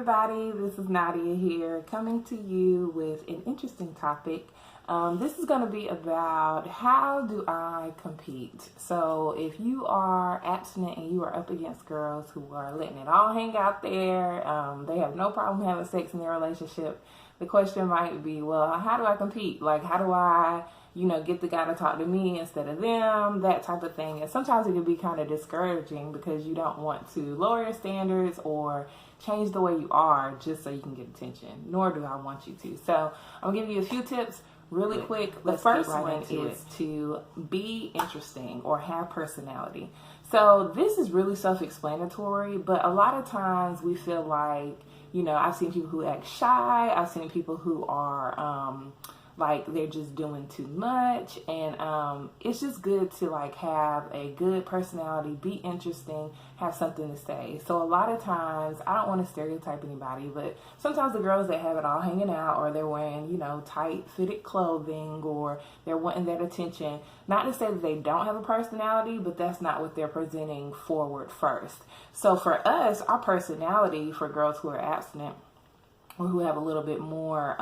everybody, this is Nadia here, coming to you with an interesting topic. This is going to be about how do I compete. So if you are abstinent and you are up against girls who are letting it all hang out there, they have no problem having sex in their relationship, the question might be, well, how do I compete? Like, how do I, get the guy to talk to me instead of them, that type of thing. And sometimes it can be kind of discouraging because you don't want to lower your standards or change the way you are just so you can get attention, nor do I want you to. So I'm going to give you a few tips really quick. The first one is to be interesting or have personality. So this is really self-explanatory, but a lot of times we feel like, I've seen people who act shy. I've seen people who are like they're just doing too much, and it's just good to have a good personality, be interesting, have something to say. So a lot of times, I don't want to stereotype anybody, but sometimes the girls that have it all hanging out, or they're wearing tight fitted clothing, or they're wanting that attention, not to say that they don't have a personality, but that's not what they're presenting forward first. So for us, our personality for girls who are abstinent or who have a little bit more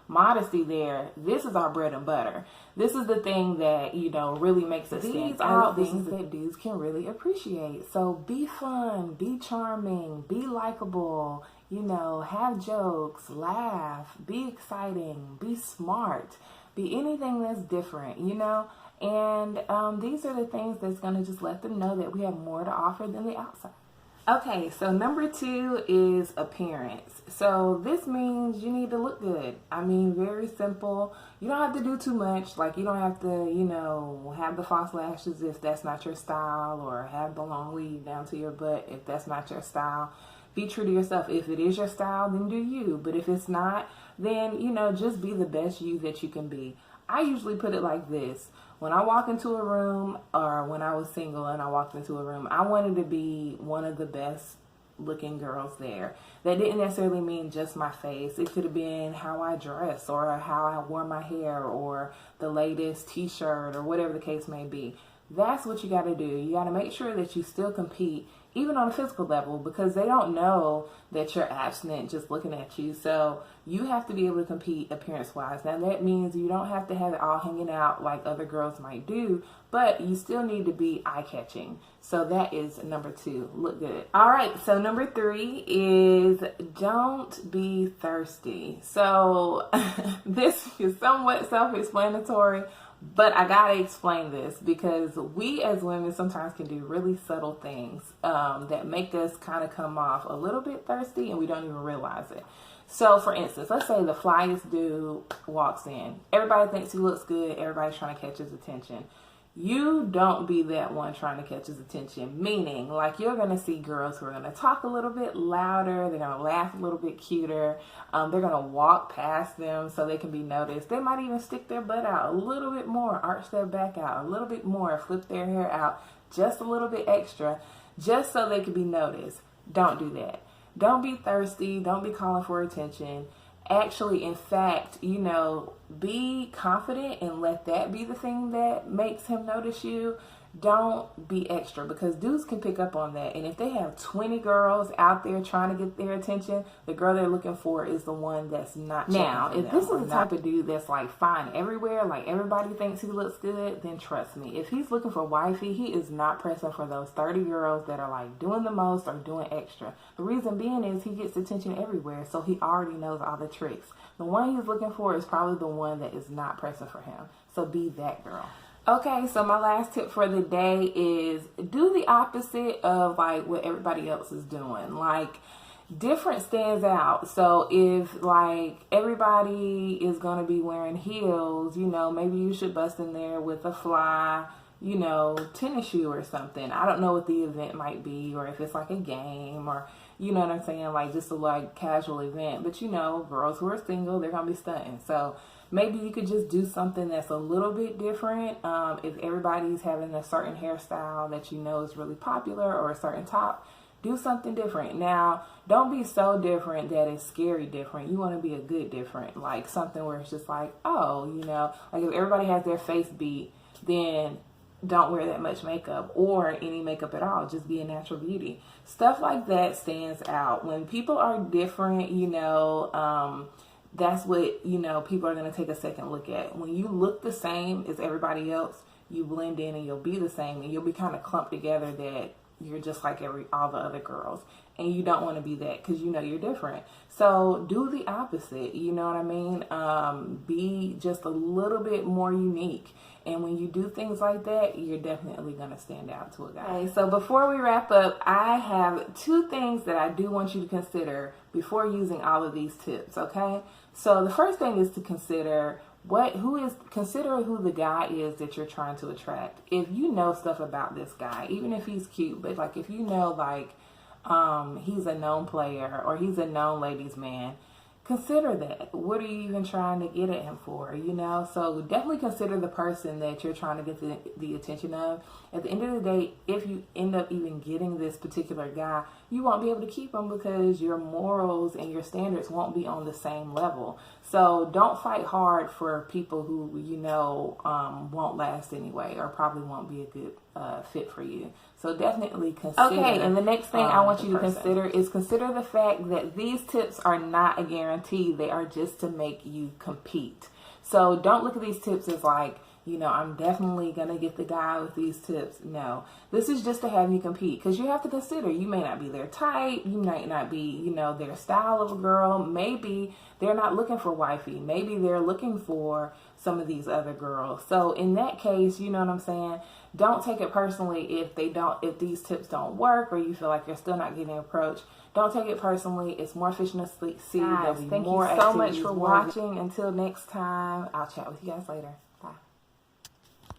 modesty there, this is our bread and butter. This is the thing that, really makes us stand out. Things that dudes can really appreciate. So be fun, be charming, be likable, have jokes, laugh, be exciting, be smart, be anything that's different, And these are the things that's going to just let them know that we have more to offer than the outside. Okay, so number 2 is appearance. So this means you need to look good. I mean, very simple. You don't have to do too much. Like, you don't have to, have the false lashes if that's not your style, or have the long weave down to your butt if that's not your style. Be true to yourself. If it is your style, then do you. But if it's not, then, just be the best you that you can be. I usually put it like this. When I walk into a room, or when I was single and I walked into a room, I wanted to be one of the best looking girls there. That didn't necessarily mean just my face. It could have been how I dress, or how I wore my hair, or the latest t-shirt, or whatever the case may be. That's what you got to do. You got to make sure that you still compete, even on a physical level, because they don't know that you're abstinent just looking at you. So you have to be able to compete appearance-wise. Now, that means you don't have to have it all hanging out like other girls might do, but you still need to be eye-catching. So that is number 2, look good. All right, so number 3 is don't be thirsty. So this is somewhat self-explanatory, but I gotta explain this because we as women sometimes can do really subtle things that make us kind of come off a little bit thirsty, and we don't even realize it. So for instance, let's say the flyest dude walks in. Everybody thinks he looks good. Everybody's trying to catch his attention. You don't be that one trying to catch his attention, meaning you're going to see girls who are going to talk a little bit louder. They're going to laugh a little bit cuter. They're going to walk past them so they can be noticed. They might even stick their butt out a little bit more, arch their back out a little bit more, flip their hair out just a little bit extra, just so they can be noticed. Don't do that. Don't be thirsty. Don't be calling for attention. Actually, in fact, be confident and let that be the thing that makes him notice you. Don't be extra, because dudes can pick up on that. And if they have 20 girls out there trying to get their attention, the girl they're looking for is the one that's not. Now, if this is the type of dude that's fine everywhere, everybody thinks he looks good, then trust me, if he's looking for wifey, he is not pressing for those 30 girls that are doing the most or doing extra. The reason being is he gets attention everywhere, so he already knows all the tricks. The one he's looking for is probably the one that is not pressing for him. So be that girl. Okay, so my last tip for the day is do the opposite of what everybody else is doing. Different stands out. So if everybody is going to be wearing heels, maybe you should bust in there with a fly, tennis shoe or something. I don't know what the event might be, or if it's a game, or you know what I'm saying, just a casual event. But girls who are single, they're going to be stunting. So maybe you could just do something that's a little bit different. If everybody's having a certain hairstyle that is really popular, or a certain top, do something different. Now, don't be so different that it's scary different. You want to be a good different, something where it's just if everybody has their face beat, then don't wear that much makeup or any makeup at all. Just be a natural beauty. Stuff like that stands out. When people are different, that's what, people are going to take a second look at. When you look the same as everybody else, you blend in and you'll be the same, and you'll be kind of clumped together that you're just like all the other girls. And you don't want to be that because you're different. So do the opposite, you know what I mean? Be just a little bit more unique. And when you do things like that, you're definitely going to stand out to a guy. Okay, so before we wrap up, I have 2 things that I do want you to consider before using all of these tips, okay? So the first thing is to consider who the guy is that you're trying to attract. If you know stuff about this guy, even if he's cute, but like if you know he's a known player or he's a known ladies man, consider that. What are you even trying to get at him for, So definitely consider the person that you're trying to get the attention of. At the end of the day, if you end up even getting this particular guy, you won't be able to keep him because your morals and your standards won't be on the same level. So don't fight hard for people who won't last anyway, or probably won't be a good fit for you. So definitely consider. Okay, and the next thing I want you to consider the fact that these tips are not a guarantee. They are just to make you compete. So don't look at these tips as like, I'm definitely going to get the guy with these tips. No, this is just to have you compete, because you have to consider you may not be their type. You might not be, their style of a girl. Maybe they're not looking for wifey. Maybe they're looking for some of these other girls. So in that case, you know what I'm saying? Don't take it personally if these tips don't work or you feel like you're still not getting approached. Don't take it personally. It's more fish in the sea. There'll be more activities. Thank you so much for watching. Until next time, I'll chat with you guys later.